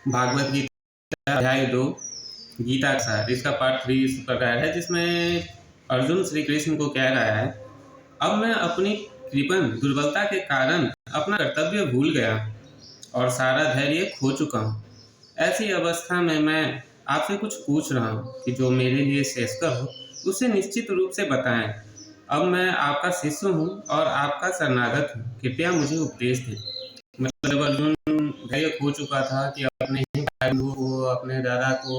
भागवत गीता अध्याय 2 गीता का सार, इसका पार्ट 3 इस प्रकार है, जिसमें अर्जुन श्री कृष्ण को कह रहा है, अब मैं अपनी कृपण दुर्बलता के कारण अपना कर्तव्य भूल गया और सारा धैर्य खो चुका हूँ। ऐसी अवस्था में मैं आपसे कुछ पूछ रहा हूँ कि जो मेरे लिए श्रेयस्कर हो उसे निश्चित रूप से बताएं। अब मैं आपका शिष्य हूँ और आपका शरणागत हूँ, कृपया मुझे उपदेश दें। मतलब जब अर्जुन धैर्य खो चुका था कि अपने ही भाई को, अपने दादा को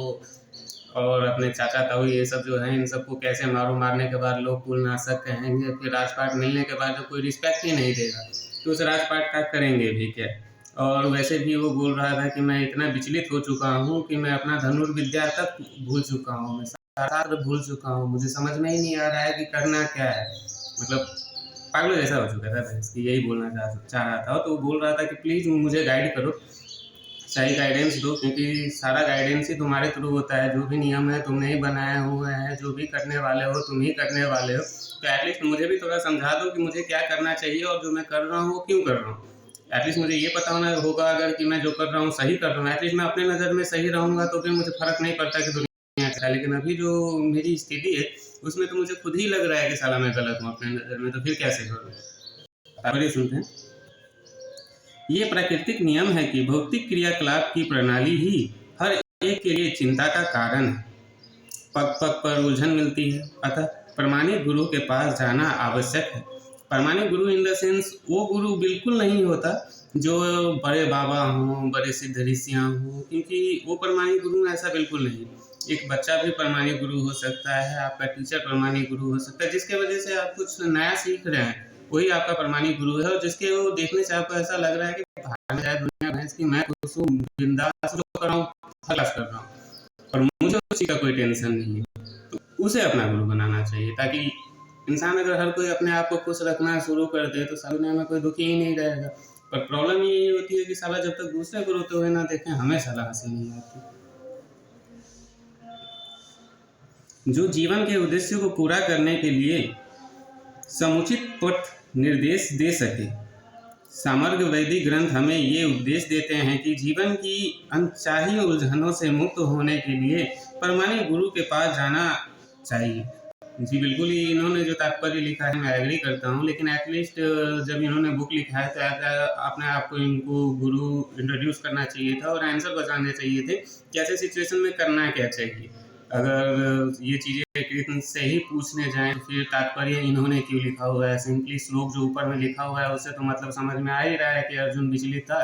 और अपने चाचा ताऊ ये सब जो हैं, इन सबको कैसे मारने के बाद लोग कुलनाशक कहेंगे, फिर राजपाट मिलने के बाद जब कोई रिस्पेक्ट ही नहीं देगा तो उस राजपाट का करेंगे भी क्या। और वैसे भी वो बोल रहा था कि मैं इतना विचलित हो चुका हूँ कि मैं अपना धनुर्विद्या तक भूल चुका हूँ, मैं शास्त्र भूल चुका हूँ, मुझे समझ में ही नहीं आ रहा है कि करना क्या है। मतलब पागल जैसा हो चुका था भैंस की, यही बोलना चाह रहा था। तो वो बोल रहा था कि प्लीज़ मुझे गाइड करो, सही गाइडेंस दो, क्योंकि सारा गाइडेंस ही तुम्हारे थ्रू होता है। जो भी नियम है तुमने ही बनाए हुए हैं, जो भी करने वाले हो तुम ही करने वाले हो। तो एटलीस्ट मुझे भी थोड़ा समझा दो कि मुझे क्या करना चाहिए और जो मैं कर रहा हूँ वो क्यों कर रहा हूँ। एटलीस्ट मुझे ये पता होना होगा अगर कि मैं जो कर रहा हूँ सही कर रहा हूँ। एटलीस्ट मैं अपने नज़र में सही रहूँगा तो फिर मुझे फ़र्क नहीं पड़ता कि दुनिया क्या है। लेकिन अभी जो मेरी स्थिति है उसमें तो मुझे खुद ही लग रहा है कि साला मैं गलत हूँ अपने नज़र में, तो फिर कैसे करूँ। आगे सुनते हैं। ये प्राकृतिक नियम है कि भौतिक क्रियाकलाप की प्रणाली ही हर एक के लिए चिंता का कारण है। पग पग पर उलझन मिलती है, अतः प्रमाणिक गुरु के पास जाना आवश्यक है। प्रमाणिक गुरु इन द सेंस वो गुरु बिल्कुल नहीं होता जो बड़े बाबा हों, बड़े सिद्ध ऋषियाँ हों, क्योंकि वो प्रमाणिक गुरु ऐसा बिल्कुल नहीं। एक बच्चा भी प्रमाणिक गुरु हो सकता है, आपका टीचर प्रमाणिक गुरु हो सकता है, जिसके वजह से आप कुछ नया सीख रहे हैं वही आपका प्रमाणिक गुरु है। और जिसके वो देखने से आपको ऐसा लग रहा है कि भागने जाए दुनिया भैंस की, मैं खुश हूँ, बिंदास जो कर रहा हूँ खलास कर रहा हूँ और मुझे उसी का कोई टेंशन नहीं है, तो उसे अपना गुरु बनाना चाहिए। ताकि इंसान अगर हर कोई अपने आप को खुश रखना शुरू कर दे तो सारी दुनिया में कोई दुखी ही नहीं रहेगा। पर प्रॉब्लम यही होती है कि साला जब तक दूसरे को रोते हुए ना देखें हमें साला हंसी नहीं आती। जो जीवन के उद्देश्य को पूरा करने के लिए समुचित पथ निर्देश दे सके। सामर्ग वैदिक ग्रंथ हमें ये उपदेश देते हैं कि जीवन की अनचाही उलझनों से मुक्त होने के लिए प्रमाणिक गुरु के पास जाना चाहिए। जी बिल्कुल ही इन्होंने जो तात्पर्य लिखा है मैं एग्री करता हूँ, लेकिन एटलीस्ट जब इन्होंने बुक लिखा है तो अपने आप को इनको गुरु इंट्रोड्यूस करना चाहिए था और आंसर बताने चाहिए थे कि ऐसे सिचुएशन में करना क्या चाहिए। अगर ये चीज़ें कृष्ण से ही पूछने जाएँ तो फिर तात्पर्य इन्होंने क्यों लिखा हुआ है। सिंपली श्लोक जो ऊपर में लिखा हुआ है उससे तो मतलब समझ में आ ही रहा है कि अर्जुन विचलित था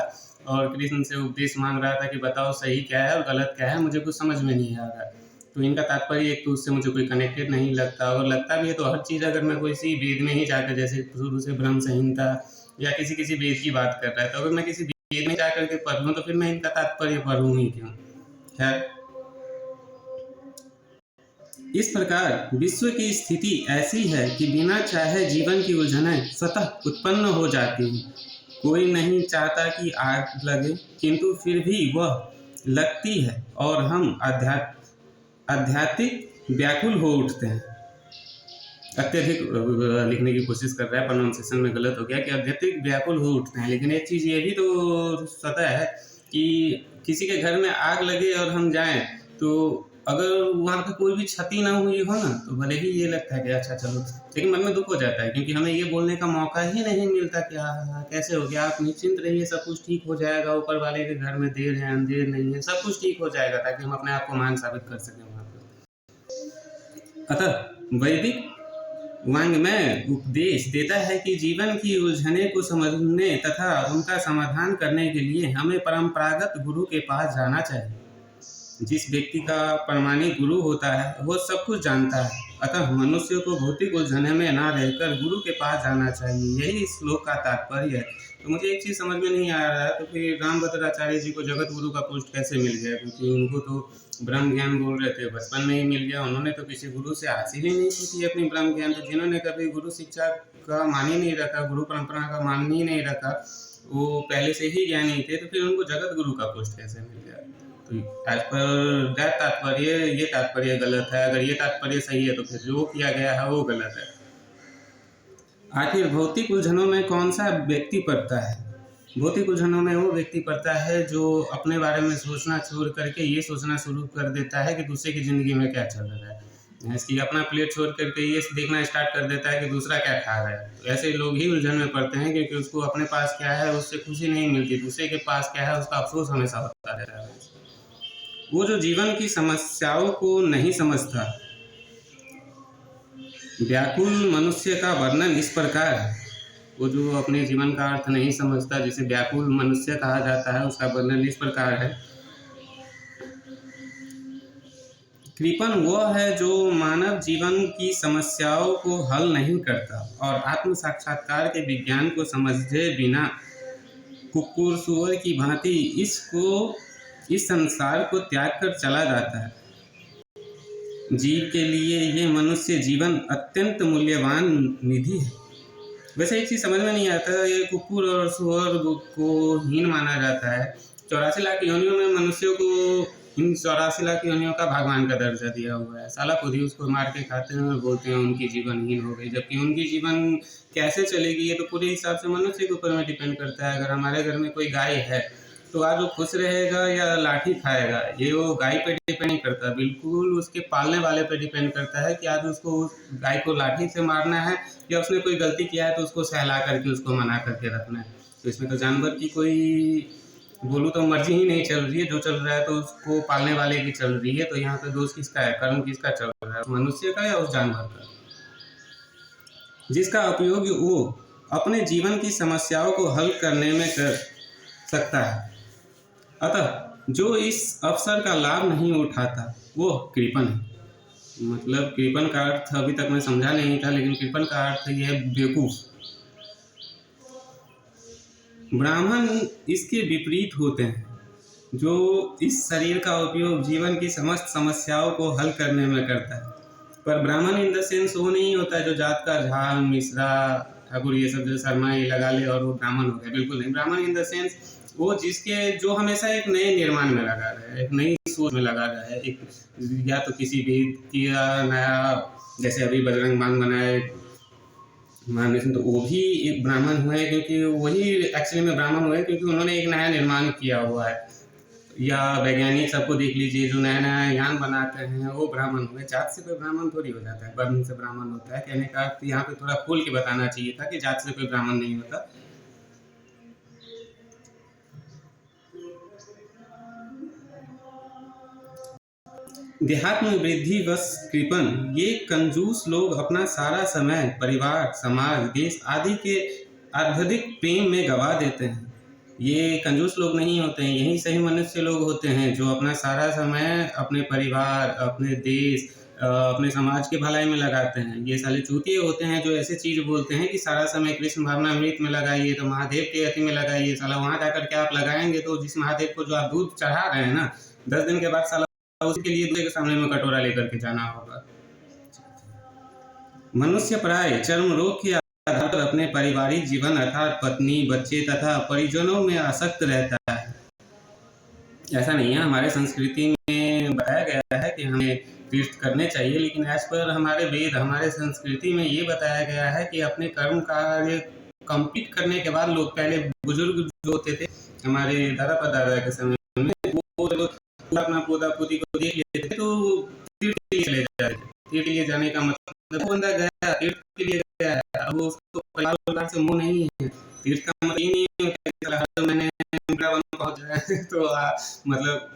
और कृष्ण से उपदेश मांग रहा था कि बताओ सही क्या है और गलत क्या है, मुझे कुछ समझ में नहीं आ रहा है। तो इनका तात्पर्य एक तो उससे मुझे कोई कनेक्टेड नहीं लगता, और लगता भी है तो हर चीज़ अगर मैं किसी वेद में ही जाकर, जैसे शुरू से ब्रह्म संहिता या किसी वेद की बात कर रहा है, तो अगर मैं किसी वेद में जाकर के पढ़ लूँ तो फिर मैं इनका तात्पर्य पढ़ूँ ही क्यों। खैर, इस प्रकार विश्व की स्थिति ऐसी है कि बिना चाहे जीवन की उलझनें स्वतः उत्पन्न हो जाती हैं। कोई नहीं चाहता कि आग लगे, किंतु फिर भी वह लगती है और हम आध्यात्मिक व्याकुल हो उठते हैं। अत्यधिक लिखने की कोशिश कर रहा है, प्रोनाउंसिएशन में गलत हो गया कि आध्यात्मिक व्याकुल हो उठते हैं। लेकिन एक चीज़ ये भी तो सतह है कि किसी के घर में आग लगे और हम जाएं तो अगर वहाँ पे कोई भी क्षति ना हुई हो ना तो भले ही ये लगता है कि अच्छा चलो, लेकिन मन में दुख हो जाता है क्योंकि हमें ये बोलने का मौका ही नहीं मिलता कि हाँ कैसे हो गया, आप निश्चिंत रहिए, सब कुछ ठीक हो जाएगा, ऊपर वाले के घर में देर है अंधेर नहीं है, सब कुछ ठीक हो जाएगा, ताकि हम अपने आप को महान साबित कर सकें वहाँ पर। अतः वैदिक वाङ्मय उपदेश देता है कि जीवन की उलझने को समझने तथा उनका समाधान करने के लिए हमें परंपरागत गुरु के पास जाना चाहिए। जिस व्यक्ति का प्रमाणिक गुरु होता है वो सब कुछ जानता है, अतः मनुष्य को भौतिक उलझने में ना रहकर गुरु के पास जाना चाहिए। यही इस श्लोक का तात्पर्य है। तो मुझे एक चीज़ समझ में नहीं आ रहा है, तो फिर रामभद्राचार्य जी को जगत गुरु का पोस्ट कैसे मिल गया, क्योंकि उनको तो ब्रह्म ज्ञान बोल रहे थे बचपन में ही मिल गया। उन्होंने तो किसी गुरु से हासिल ही नहीं की थी अपनी ब्रह्म ज्ञान। तो जिन्होंने कभी गुरु शिक्षा का मान ही नहीं रखा, गुरु परंपरा का मान ही नहीं रखा, वो पहले से ही ज्ञानी थे, तो फिर उनको जगत गुरु का पोस्ट कैसे मिल गया। तो एज पर दैट तात्पर्य ये तात्पर्य गलत है। अगर ये तात्पर्य सही है तो फिर जो किया गया है वो गलत है। आखिर भौतिक उलझनों में कौन सा व्यक्ति पड़ता है? भौतिक उलझनों में वो व्यक्ति पड़ता है जो अपने बारे में सोचना छोड़ करके ये सोचना शुरू कर देता है कि दूसरे की ज़िंदगी में क्या चल रहा है। इसकी अपना प्लेट छोड़ करके ये देखना स्टार्ट कर देता है कि दूसरा क्या खा रहा है। तो ऐसे लोग ही उलझन में पड़ते हैं क्योंकि उसको अपने पास क्या है उससे खुशी नहीं मिलती, दूसरे के पास क्या है उसका अफसोस हमेशा होता रहता है। वो जो जीवन की समस्याओं को नहीं समझता, व्याकुल मनुष्य का वर्णन इस प्रकार है। वो जो अपने जीवन का अर्थ नहीं समझता, जिसे व्याकुल मनुष्य कहा जाता है, उसका वर्णन इस प्रकार है। कृपण वह है जो मानव जीवन की समस्याओं को हल नहीं करता और आत्म साक्षात्कार के विज्ञान को समझे बिना कुक्कुर सुअर की भांति इस संसार को त्याग कर चला जाता है। जीव के लिए ये मनुष्य जीवन अत्यंत मूल्यवान निधि है। वैसे एक चीज़ समझ में नहीं आता, ये कुकुर और सुअर को हीन माना जाता है। 84 लाख योनियों में मनुष्यों को इन 84 लाख योनियों का भगवान का दर्जा दिया हुआ है। साला खुद ही उसको मार के खाते हैं और बोलते हैं उनकी जीवनहीन हो गई, जबकि उनकी जीवन कैसे चलेगी ये तो पूरे हिसाब से मनुष्य के ऊपर में डिपेंड करता है। अगर हमारे घर में कोई गाय है तो आज वो खुश रहेगा या लाठी खाएगा, ये वो गाय पे डिपेंड नहीं करता, बिल्कुल उसके पालने वाले पे डिपेंड करता है कि आज उसको उस गाय को लाठी से मारना है या उसने कोई गलती किया है तो उसको सहला करके उसको मना करके रखना है। तो इसमें तो जानवर की कोई बोलूँ तो मर्जी ही नहीं चल रही है, जो चल रहा है तो उसको पालने वाले की चल रही है। तो यहाँ पे दोष किसका है, कर्म किसका चल रहा है, मनुष्य का या उस जानवर का, जिसका उपयोग वो अपने जीवन की समस्याओं को हल करने में कर सकता है। अतः जो इस अवसर का लाभ नहीं उठाता वो कृपण है। मतलब कृपण का अर्थ अभी तक मैं समझा नहीं था, लेकिन कृपण का अर्थ यह है बेवकूफ। ब्राह्मण इसके विपरीत होते हैं, जो इस शरीर का उपयोग जीवन की समस्त समस्याओं को हल करने में करता है। पर ब्राह्मण इन द सेंस वो नहीं होता है जो जात का झा मिश्रा ठाकुर ये सब जो शर्मा ये लगा ले और वो ब्राह्मण हो गया, बिल्कुल नहीं। ब्राह्मण इन द सेंस वो जो हमेशा एक नए निर्माण में लगा रहा है, एक नई सोच में लगा रहा है, एक या तो किसी भी नया, जैसे अभी बजरंग बाण बनाए महानिशन, तो वो भी एक ब्राह्मण हुए क्योंकि वही एक्चुअली में ब्राह्मण हुए क्योंकि उन्होंने एक नया निर्माण किया हुआ है। या वैज्ञानिक सबको देख लीजिए जो नया नया यान बनाते हैं वो ब्राह्मण हुए। जात से कोई ब्राह्मण थोड़ी हो जाता है, वर्ण से ब्राह्मण होता है। कहने का अर्थ यहाँ पे थोड़ा खोल के बताना चाहिए था कि जात से कोई ब्राह्मण नहीं होता। देहात्म वृद्धि वश कृपण ये कंजूस लोग अपना सारा समय परिवार समाज देश आदि के अत्यधिक प्रेम में गवा देते हैं। ये कंजूस लोग नहीं होते हैं, यही सही मनुष्य लोग होते हैं जो अपना सारा समय अपने परिवार अपने देश अपने समाज के भलाई में लगाते हैं। ये साले चूतिए होते हैं जो ऐसे चीज़ बोलते हैं कि सारा समय कृष्ण भावनामृत में लगाइए, तो महादेव के अति में लगाइए। साला वहाँ जाकर के आप लगाएंगे तो जिस महादेव को जो आप दूध चढ़ा रहे हैं ना, 10 दिन के बाद साला उसके लिए दूसरे के सामने में कटोरा लेकर के जाना होगा। मनुष्य प्राय चर्म रोग के आधार पर अपने पारिवारिक जीवन अर्थात पत्नी बच्चे तथा परिजनों में आसक्त रहता है। ऐसा नहीं है, हमारे संस्कृति में बताया गया है कि हमें तीर्थ करने चाहिए, लेकिन एज पर हमारे वेद हमारे संस्कृति में ये बताया गया है कि अपने कर्म कार्य कंप्लीट करने के बाद लोग, पहले बुजुर्ग जो होते थे हमारे दादा परदादा के समय में, वो अपना पोता पोती को देख लेते थे तो तीर्थ के लिए चले जाते थे। तीर्थ के लिए जाने का मतलब वो बंदा गया तीर्थ के लिए गया है, अब उसको परिवार से मोह नहीं है। तीर्थ का मतलब ये नहीं है कि मैंने वृंदावन पहुंच जाए तो मतलब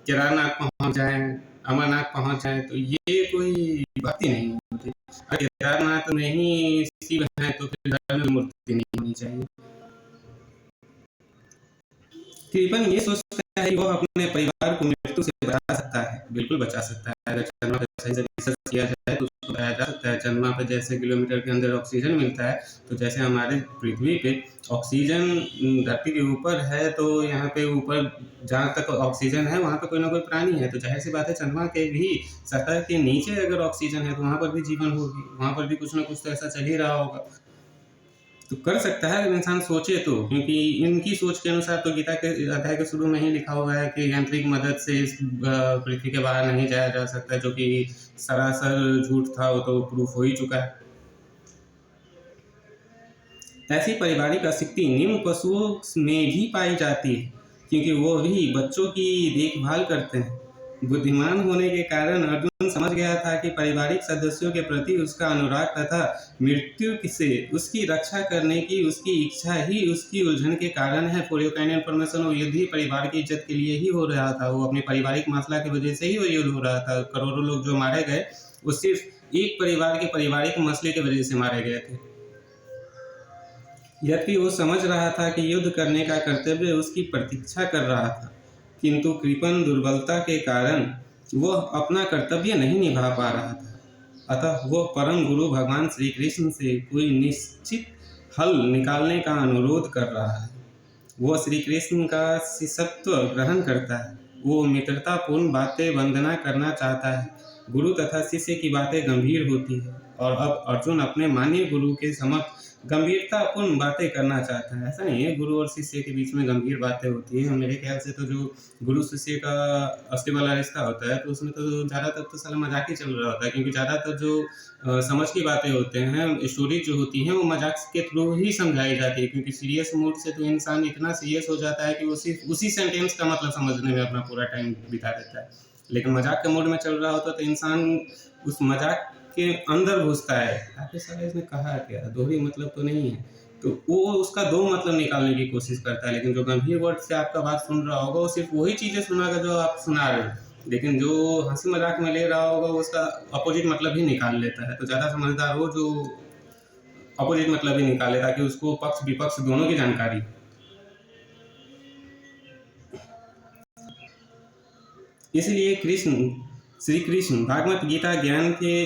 केदारनाथ पहुंच जाए अमरनाथ पहुंच जाए, तो ये कोई बात ही नहीं होती। अगर केदारनाथ में ही शिव है तो फिर घर में मूर्ति नहीं होनी चाहिए। कृपण ये सोचता है कि वो अपने परिवार को मृत्यु से बचा सकता है, बिल्कुल बचा सकता है। अगर चंद्रमा पे सही से रिसर्च किया जाए तो उसको बताया जा सकता है। चंद्रमा पे जैसे किलोमीटर के अंदर ऑक्सीजन मिलता है, तो जैसे हमारे पृथ्वी पे ऑक्सीजन धरती के ऊपर है, तो यहाँ पे ऊपर जहाँ तक ऑक्सीजन है वहाँ पे कोई ना कोई प्राणी है। तो जाहिर सी बात है चंद्रमा के भी सतह के नीचे अगर ऑक्सीजन है तो वहाँ पर भी जीवन होगी, वहाँ पर भी कुछ ना कुछ तो ऐसा चल ही रहा होगा। तो कर सकता है अगर इंसान सोचे तो, क्योंकि इनकी सोच के अनुसार तो गीता के अध्याय के शुरू में ही लिखा हुआ है कि यांत्रिक मदद से इस पृथ्वी के बाहर नहीं जाया जा सकता, जो कि सरासर झूठ था, वो तो प्रूफ हो ही चुका है। ऐसी पारिवारिक आसक्ति निम्न पशुओं में भी पाई जाती है, क्योंकि वो भी बच्चों की देखभाल करते हैं। बुद्धिमान होने के कारण अर्जुन समझ गया था कि पारिवारिक सदस्यों के प्रति उसका अनुराग तथा मृत्यु से उसकी रक्षा करने की उसकी इच्छा ही उसकी उलझन के कारण है। फॉर योर काइंड इन्फॉर्मेशन, वो युद्ध ही परिवार की इज्जत के लिए ही हो रहा था। वो अपनी पारिवारिक मसला की वजह से ही वो युद्ध हो रहा था। करोड़ों लोग जो मारे गए वो सिर्फ एक परिवार के पारिवारिक मसले की वजह से मारे गए थे। यद्यपि वो समझ रहा था कि युद्ध करने का कर्तव्य उसकी प्रतीक्षा कर रहा था, किंतु कृपण दुर्बलता के कारण वह अपना कर्तव्य नहीं निभा पा रहा था। अतः वह परम गुरु भगवान श्री कृष्ण से कोई निश्चित हल निकालने का अनुरोध कर रहा है। वह श्री कृष्ण का शिष्यत्व ग्रहण करता है। वो मित्रतापूर्ण बातें वंदना करना चाहता है। गुरु तथा शिष्य की बातें गंभीर होती है और अब अर्जुन अपने माननीय गुरु के समक्ष गंभीरतापूर्ण बातें करना चाहता है। ऐसा नहीं है गुरु और शिष्य के बीच में गंभीर बातें होती है। मेरे ख्याल से तो जो गुरु शिष्य का असली वाला रिश्ता होता है तो उसमें तो ज़्यादातर तो साला मजाक ही चल रहा होता है, क्योंकि ज़्यादातर जो समझ की बातें होते हैं, स्टोरी जो होती हैं वो मजाक के थ्रू ही समझाई जाती है, क्योंकि सीरियस मूड से तो इंसान इतना सीरियस हो जाता है कि वो सिर्फ उसी सेंटेंस का मतलब समझने में अपना पूरा टाइम बिता देता है। लेकिन मजाक के मूड में चल रहा होता तो इंसान उस मजाक के अंदर घुसता है। आखिर साला इसने कहा क्या, दोहरी मतलब तो नहीं है, तो वो उसका दो मतलब निकालने की कोशिश करता है। लेकिन जो गंभीर वर्ड से आपका बात सुन रहा होगा वो सिर्फ वही चीज़ें सुनागा जो आप सुना रहे हैं, लेकिन जो हंसी मजाक में ले रहा होगा वो उसका अपोजिट मतलब ही निकाल लेता है। तो ज़्यादा समझदार हो जो अपोजिट मतलब ही निकाले, ताकि उसको पक्ष विपक्ष दोनों की जानकारी। इसलिए श्री कृष्ण भागवत गीता ज्ञान के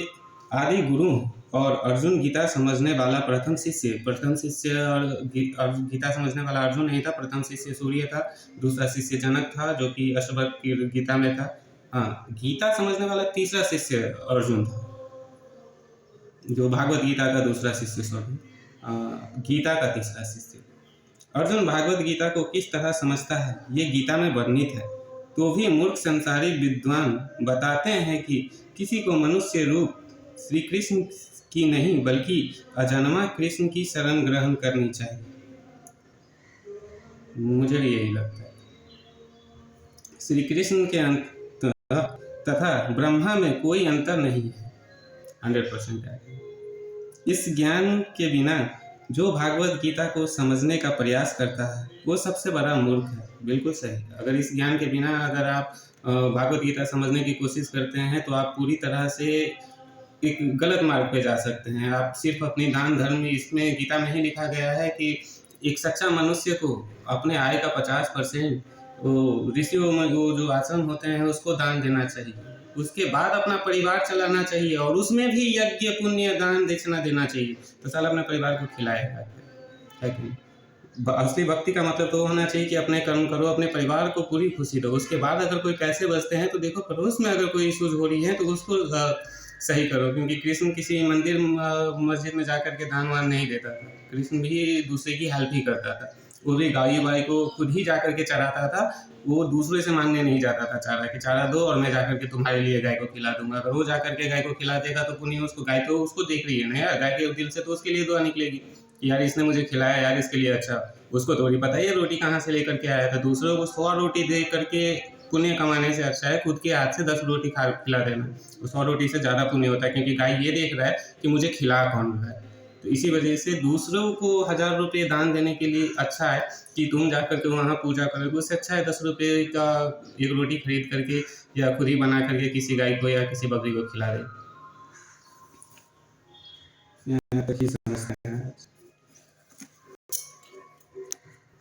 आदि गुरु और अर्जुन गीता समझने वाला प्रथम शिष्य और गीता समझने वाला अर्जुन नहीं था। प्रथम शिष्य सूर्य था, दूसरा शिष्य जनक था जो कि अष्टवक्र की गीता में था। हाँ, गीता समझने वाला तीसरा शिष्य अर्जुन था, जो भागवत गीता का दूसरा शिष्य, गीता का तीसरा शिष्य। अर्जुन भागवत गीता को किस तरह समझता है ये गीता में वर्णित है। तो भी मूर्ख संसारी विद्वान बताते हैं कि किसी को मनुष्य रूप श्री कृष्ण की नहीं बल्कि अजन्मा कृष्ण की शरण ग्रहण करनी चाहिए। मुझे भी यही लगता है। श्री कृष्ण के अंत तथा ब्रह्मा में कोई अंतर नहीं है, 100% है। इस ज्ञान के बिना जो भागवत गीता को समझने का प्रयास करता है वो सबसे बड़ा मूर्ख है। बिल्कुल सही। अगर इस ज्ञान के बिना अगर आप भागवत गीता समझने की कोशिश करते हैं तो आप पूरी तरह से एक गलत मार्ग पे जा सकते हैं। आप सिर्फ अपनी दान धर्म, इसमें गीता में ही लिखा गया है कि एक सच्चा मनुष्य को अपने आय का 50% ऋषियों में वो जो आश्रम होते हैं उसको दान देना चाहिए। उसके बाद अपना परिवार चलाना चाहिए और उसमें भी यज्ञ पुण्य दान दक्षिणा देना चाहिए। तो साला अपने परिवार को खिलाएगा, है कि नहीं? असली भक्ति का मतलब तो होना चाहिए कि अपने कर्म करो, अपने परिवार को पूरी खुशी दो। उसके बाद अगर कोई पैसे बचते हैं तो देखो पड़ोस में अगर कोई इश्यूज हो रही है तो उसको सही करो, क्योंकि कृष्ण किसी मंदिर मस्जिद में जाकर के दान वान नहीं देता था। कृष्ण भी दूसरे की हेल्प ही करता था। वो भी गाय वाई को खुद ही जाकर के चराता था। वो दूसरे से मांगने नहीं जाता था चारा कि चारा दो और मैं जाकर के तुम्हारे लिए गाय को खिला दूंगा। अगर वो जाकर के गाय को खिला देगा तो पुण्य उसको, गाय तो उसको देख रही है ना यार, गाय के दिल से तो उसके लिए दुआ निकलेगी यार इसने मुझे खिलाया यार, इसके लिए अच्छा। उसको थोड़ी पता है ये रोटी कहाँ से लेकर के आया था। दूसरों को 100 रोटी दे करके पुण्य कमाने से अच्छा है खुद के हाथ से 10 रोटी खिला देना। 100 रोटी से ज़्यादा पुण्य होता है, क्योंकि गाय ये देख रहा है कि मुझे खिला कौन रहा है। तो इसी वजह से दूसरों को 1000 रुपये दान देने के लिए अच्छा है कि तुम जा करके वहाँ पूजा करोगे। उससे अच्छा है 10 रुपये का एक रोटी खरीद करके या खुद ही बना करके किसी गाय को या किसी बकरी को खिला दे। यहाँ तक ही समझ